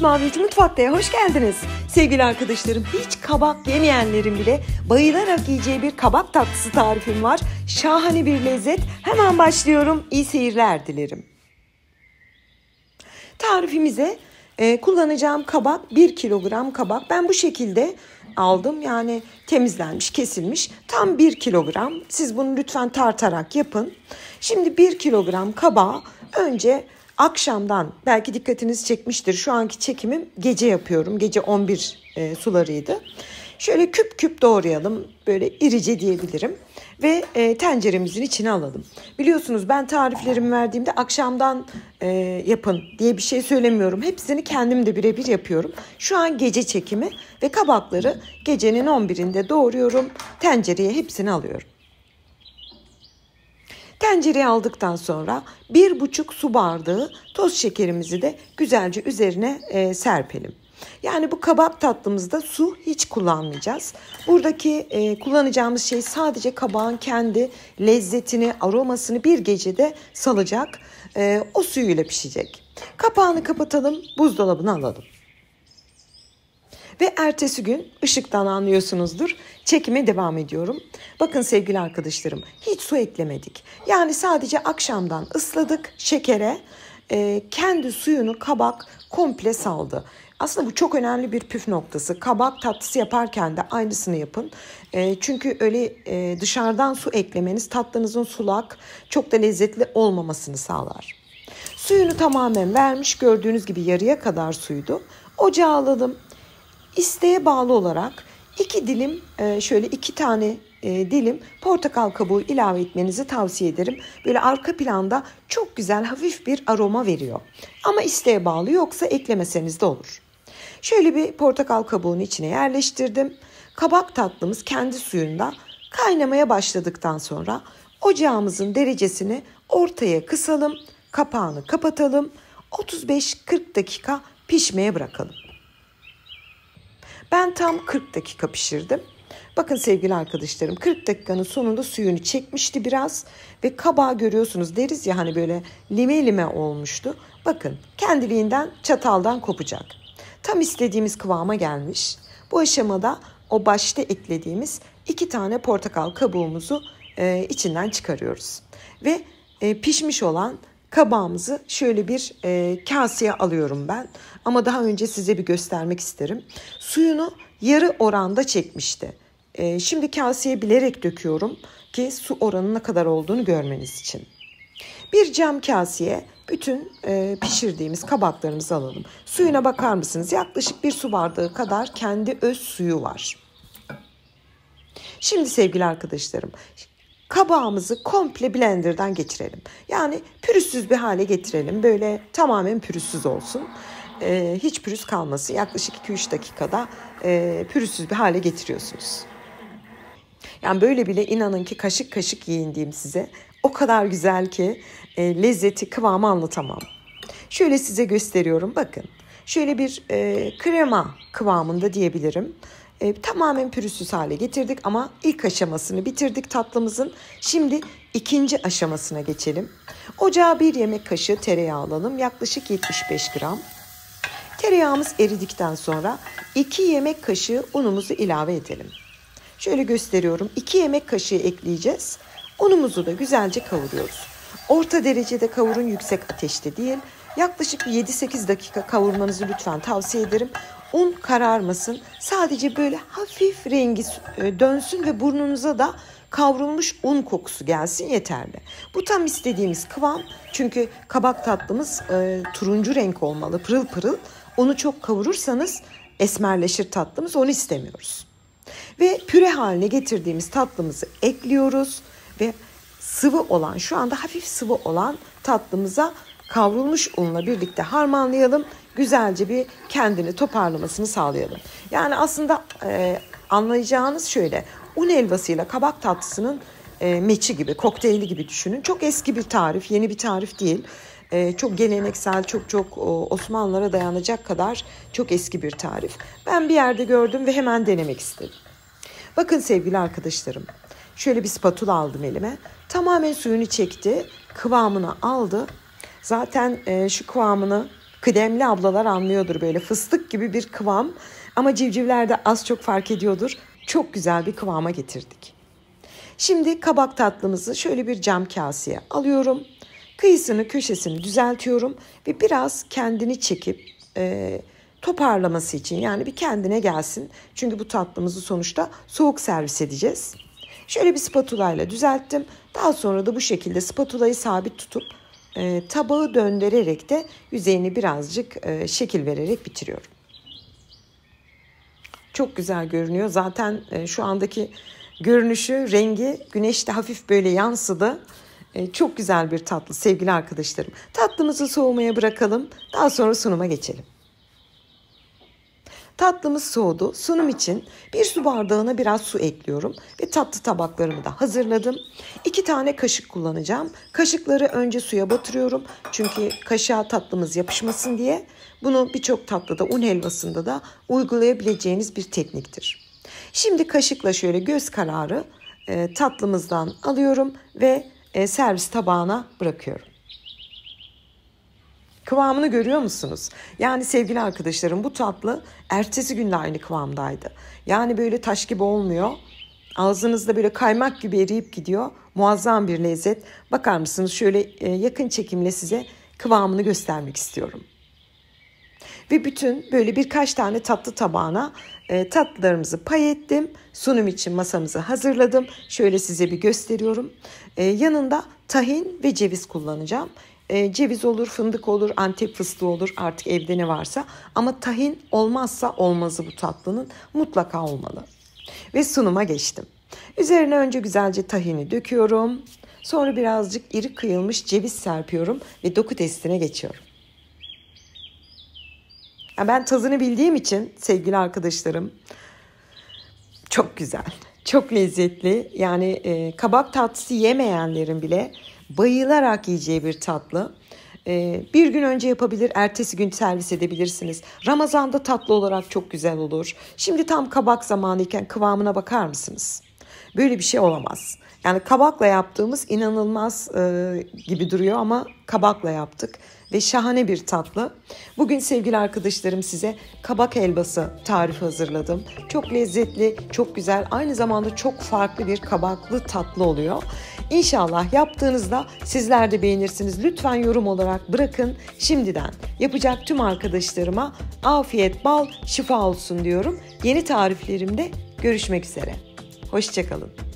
Masmavi Mutfak'ta hoş geldiniz. Sevgili arkadaşlarım, hiç kabak yemeyenlerin bile bayılarak yiyeceği bir kabak tatlısı tarifim var. Şahane bir lezzet. Hemen başlıyorum. İyi seyirler dilerim. Tarifimize kullanacağım kabak 1 kilogram kabak. Ben bu şekilde aldım. Yani temizlenmiş, kesilmiş. Tam 1 kilogram. Siz bunu lütfen tartarak yapın. Şimdi 1 kilogram kabağı önce akşamdan, belki dikkatinizi çekmiştir. Şu anki çekimim gece yapıyorum. Gece 11 sularıydı. Şöyle küp küp doğrayalım. Böyle irice diyebilirim. Ve tenceremizin içine alalım. Biliyorsunuz ben tariflerimi verdiğimde akşamdan yapın diye bir şey söylemiyorum. Hepsini kendim de birebir yapıyorum. Şu an gece çekimi ve kabakları gecenin 11'inde doğruyorum. Tencereye hepsini alıyorum. Tencereye aldıktan sonra 1,5 su bardağı toz şekerimizi de güzelce üzerine serpelim. Yani bu kabak tatlımızda su hiç kullanmayacağız. Buradaki kullanacağımız şey sadece kabağın kendi lezzetini, aromasını bir gecede salacak. O suyuyla pişecek. Kapağını kapatalım, buzdolabına alalım. Ve ertesi gün ışıktan anlıyorsunuzdur. Çekime devam ediyorum. Bakın sevgili arkadaşlarım, hiç su eklemedik. Yani sadece akşamdan ısladık şekere. Kendi suyunu kabak komple saldı. Aslında bu çok önemli bir püf noktası. Kabak tatlısı yaparken de aynısını yapın. Çünkü öyle dışarıdan su eklemeniz tatlınızın sulak, çok da lezzetli olmamasını sağlar. Suyunu tamamen vermiş, gördüğünüz gibi yarıya kadar suydu. Ocağa alalım. İsteğe bağlı olarak 2 dilim, şöyle 2 tane dilim portakal kabuğu ilave etmenizi tavsiye ederim. Böyle arka planda çok güzel hafif bir aroma veriyor. Ama isteğe bağlı, yoksa eklemeseniz de olur. Şöyle bir portakal kabuğunu içine yerleştirdim. Kabak tatlımız kendi suyunda kaynamaya başladıktan sonra ocağımızın derecesini ortaya kısalım. Kapağını kapatalım. 35-40 dakika pişmeye bırakalım. Ben tam 40 dakika pişirdim. Bakın sevgili arkadaşlarım, 40 dakikanın sonunda suyunu çekmişti biraz. Ve kabağı görüyorsunuz, deriz ya hani böyle lime lime olmuştu. Bakın kendiliğinden çataldan kopacak. Tam istediğimiz kıvama gelmiş. Bu aşamada o başta eklediğimiz 2 tane portakal kabuğumuzu içinden çıkarıyoruz. Ve pişmiş olan kabağımızı şöyle bir kaseye alıyorum ben. Ama daha önce size bir göstermek isterim. Suyunu yarı oranda çekmişti. Şimdi kaseye bilerek döküyorum ki su oranının ne kadar olduğunu görmeniz için. Bir cam kaseye bütün pişirdiğimiz kabaklarımızı alalım. Suyuna bakar mısınız? Yaklaşık 1 su bardağı kadar kendi öz suyu var. Şimdi sevgili arkadaşlarım, kabağımızı komple blenderdan geçirelim. Yani pürüzsüz bir hale getirelim. Böyle tamamen pürüzsüz olsun. Hiç pürüz kalmasın. Yaklaşık 2-3 dakikada pürüzsüz bir hale getiriyorsunuz. Yani böyle bile inanın ki kaşık kaşık yiyin diyeyim size. O kadar güzel ki lezzeti, kıvamı anlatamam. Şöyle size gösteriyorum. Bakın. Şöyle bir krema kıvamında diyebilirim. Tamamen pürüzsüz hale getirdik ama ilk aşamasını bitirdik tatlımızın. Şimdi ikinci aşamasına geçelim. Ocağa 1 yemek kaşığı tereyağı alalım. Yaklaşık 75 gram. Tereyağımız eridikten sonra 2 yemek kaşığı unumuzu ilave edelim. Şöyle gösteriyorum. 2 yemek kaşığı ekleyeceğiz. Unumuzu da güzelce kavuruyoruz. Orta derecede kavurun, yüksek ateşte değil. Yaklaşık 7-8 dakika kavurmanızı lütfen tavsiye ederim. Un kararmasın. Sadece böyle hafif rengi dönsün ve burnunuza da kavrulmuş un kokusu gelsin, yeterli. Bu tam istediğimiz kıvam. Çünkü kabak tatlımız turuncu renk olmalı, pırıl pırıl. Onu çok kavurursanız esmerleşir tatlımız. Onu istemiyoruz. Ve püre haline getirdiğimiz tatlımızı ekliyoruz. Ve sıvı olan, şu anda hafif sıvı olan tatlımıza kavrulmuş unla birlikte harmanlayalım. Güzelce bir kendini toparlamasını sağlayalım. Yani aslında anlayacağınız şöyle, un helvasıyla kabak tatlısının meçi gibi, kokteyli gibi düşünün. Çok eski bir tarif, yeni bir tarif değil. Çok geleneksel, çok Osmanlılara dayanacak kadar çok eski bir tarif. Ben bir yerde gördüm ve hemen denemek istedim. Bakın sevgili arkadaşlarım, şöyle bir spatula aldım elime. Tamamen suyunu çekti, kıvamını aldı. Zaten şu kıvamını Kıdemli ablalar anlıyordur, böyle fıstık gibi bir kıvam. Ama civcivler de az çok fark ediyordur. Çok güzel bir kıvama getirdik. Şimdi kabak tatlımızı şöyle bir cam kaseye alıyorum. Kıyısını, köşesini düzeltiyorum ve biraz kendini çekip toparlaması için, yani bir kendine gelsin. Çünkü bu tatlımızı sonuçta soğuk servis edeceğiz. Şöyle bir spatula ile düzelttim. Daha sonra da bu şekilde spatulayı sabit tutup tabağı döndürerek de yüzeyini birazcık şekil vererek bitiriyorum. Çok güzel görünüyor. Zaten şu andaki görünüşü, rengi güneşte hafif böyle yansıdı. Çok güzel bir tatlı sevgili arkadaşlarım. Tatlımızı soğumaya bırakalım. Daha sonra sunuma geçelim. Tatlımız soğudu. Sunum için 1 su bardağına biraz su ekliyorum ve tatlı tabaklarımı da hazırladım. 2 tane kaşık kullanacağım. Kaşıkları önce suya batırıyorum. Çünkü kaşığa tatlımız yapışmasın diye. Bunu birçok tatlıda, un helvasında da uygulayabileceğiniz bir tekniktir. Şimdi kaşıkla şöyle göz kararı tatlımızdan alıyorum ve servis tabağına bırakıyorum. Kıvamını görüyor musunuz? Yani sevgili arkadaşlarım, bu tatlı ertesi gün de aynı kıvamdaydı. Yani böyle taş gibi olmuyor. Ağzınızda böyle kaymak gibi eriyip gidiyor. Muazzam bir lezzet. Bakar mısınız? Şöyle yakın çekimle size kıvamını göstermek istiyorum. Ve bütün böyle birkaç tane tatlı tabağına tatlılarımızı pay ettim. Sunum için masamızı hazırladım. Şöyle size bir gösteriyorum. Yanında tahin ve ceviz kullanacağım. Ceviz olur, fındık olur, Antep fıstığı olur, artık evde ne varsa. Ama tahin olmazsa olmazı bu tatlının, mutlaka olmalı. Ve sunuma geçtim. Üzerine önce güzelce tahini döküyorum. Sonra birazcık iri kıyılmış ceviz serpiyorum ve doku testine geçiyorum. Ben tadını bildiğim için sevgili arkadaşlarım, çok güzel, çok lezzetli. Yani kabak tatlısı yemeyenlerin bile bayılarak yiyeceği bir tatlı. Bir gün önce yapabilir, ertesi gün servis edebilirsiniz. Ramazan'da tatlı olarak çok güzel olur. Şimdi tam kabak zamanıyken kıvamına bakar mısınız? Böyle bir şey olamaz. Yani kabakla yaptığımız inanılmaz gibi duruyor ama kabakla yaptık ve şahane bir tatlı. Bugün sevgili arkadaşlarım size kabak helvası tarifi hazırladım. Çok lezzetli, çok güzel, aynı zamanda çok farklı bir kabaklı tatlı oluyor. İnşallah yaptığınızda sizler de beğenirsiniz. Lütfen yorum olarak bırakın. Şimdiden yapacak tüm arkadaşlarıma afiyet, bal, şifa olsun diyorum. Yeni tariflerimde görüşmek üzere. Hoşça kalın.